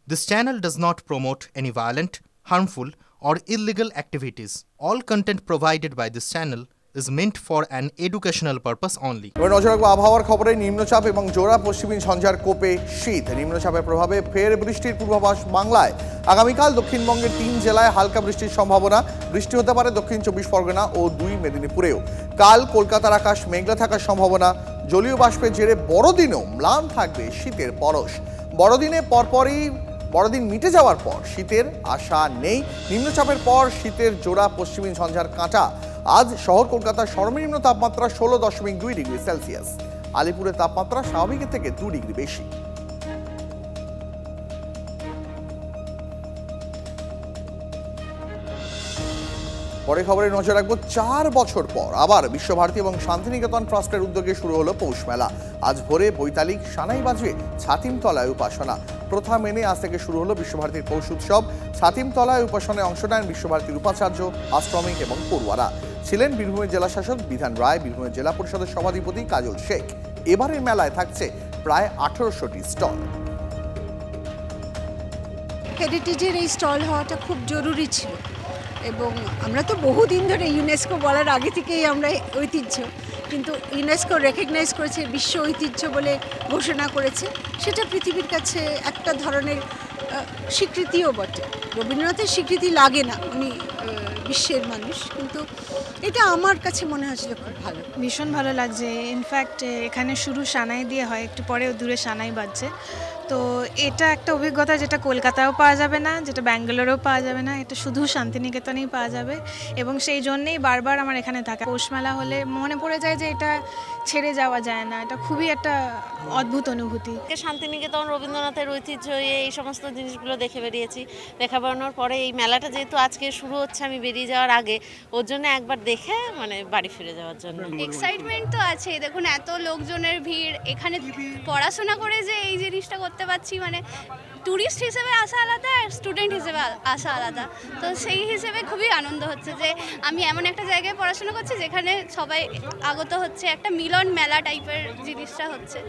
This channel does not promote any violent, harmful, or illegal activities. All content provided by this channel is meant for an educational purpose only. নজর রাখবো আবহাওয়ার খবরে। নিম্নচাপ এবং জোড়া পশ্চিমী ঝঞ্ঝার কোপে শীত। নিম্নচাপের প্রভাবে ফের বৃষ্টির পূর্বাভাস বাংলায়। আগামীকাল দক্ষিণবঙ্গের 3 জেলায় হালকা বৃষ্টির সম্ভাবনা। বৃষ্টি হতে পারে দক্ষিণ 24 পরগনা ও 2 মেদিনীপুরেও। কাল কলকাতার আকাশ মেঘলা থাকার সম্ভাবনা। জলীয় বাষ্পের জেরে বড়দিনেও ম্লান থাকবে শীতের পরশ। বড়দিনে পরপরই বড়দিন মিটে যাওয়ার পর শীতের আশা নেই। নিম্নচাপের পর শীতের জোড়া পশ্চিমী ঝঞ্ঝার কাঁটা। আজ শহর কলকাতার সর্বনিম্ন তাপমাত্রা 16.2 ডিগ্রি সেলসিয়াস। আলিপুরের তাপমাত্রা স্বাভাবিকের থেকে 2 ডিগ্রি বেশি। পরে খবরে নজর রাখবো 4 বছর পর আবার বিশ্বভারতী এবং শান্তিনিকেতন ট্রাস্টের উদ্যোগে শুরু হলো পৌষ মেলা। আজ ভোরে বৈতালিক সানাই বাজবে ছাতিমতলায় উপাসনা। প্রথা মেনে আজ থেকে শুরু হলো বিশ্বভারতীর পৌষ উৎসব। ছাতিমতলায় উপাসনায় অংশ নেন বিশ্বভারতীর উপাচার্য, আশ্রমিক এবং পড়ুয়ারা। ছিলেন বীরভূমের জেলা শাসক বিধান রায়, বীরভূমের জেলা পরিষদের সভাধিপতি কাজল শেখ। এবারের মেলায় থাকছে প্রায় 1800টি স্টল। হেরিটেজের এই স্টল হওয়াটা খুব জরুরি ছিল এবং আমরা তো বহুদিন ধরে ইউনেস্কো বলার আগে থেকেই আমরা ঐতিহ্য, কিন্তু ইউনেস্কো রেকগনাইজ করেছে, বিশ্ব ঐতিহ্য বলে ঘোষণা করেছে। সেটা পৃথিবীর কাছে একটা ধরনের স্বীকৃতিও বটে। রবীন্দ্রনাথের স্বীকৃতি লাগে না, উনি বিশ্বের মানুষ, কিন্তু এটা আমার কাছে মনে হয়েছিল খুব ভালো, ভীষণ ভালো লাগছে। ইনফ্যাক্ট এখানে শুরু সানাই দিয়ে হয়, একটু পরেও দূরে সানাই বাজছে। তো এটা একটা অভিজ্ঞতা যেটা কলকাতায়ও পাওয়া যাবে না, যেটা ব্যাঙ্গালোরেও পাওয়া যাবে না, এটা শুধু শান্তিনিকেতনেই পাওয়া যাবে। এবং সেই জন্যেই বারবার আমার এখানে থাকা। পৌষমেলা হলে মনে পড়ে যায় যে এটা ছেড়ে যাওয়া যায় না। এটা খুবই একটা অদ্ভুত অনুভূতি। শান্তিনিকেতন, রবীন্দ্রনাথের ঐতিহ্য, এই সমস্ত জিনিসগুলো দেখে বেরিয়েছি। দেখা বেরোনোর পরে এই মেলাটা যেহেতু আজকে শুরু হচ্ছে, আমি বেরিয়ে যাওয়ার আগে ওর জন্য একবার দেখে বাড়ি ফিরে যাওয়ার জন্য এক্সাইটমেন্ট তো আছে। দেখুন এত লোকজনের ভিড়, এখানে পড়াশোনা করে যে এই জিনিসটা করতে পারছি, ট্যুরিস্ট হিসেবে আসা আলাদা, স্টুডেন্ট হিসেবে আসা আলাদা। তো সেই হিসেবে খুবই আনন্দ হচ্ছে যে আমি এমন একটা জায়গায় পড়াশোনা করছি যেখানে সবাই আগত হচ্ছে, একটা মিলন মেলা টাইপের জিনিসটা হচ্ছে।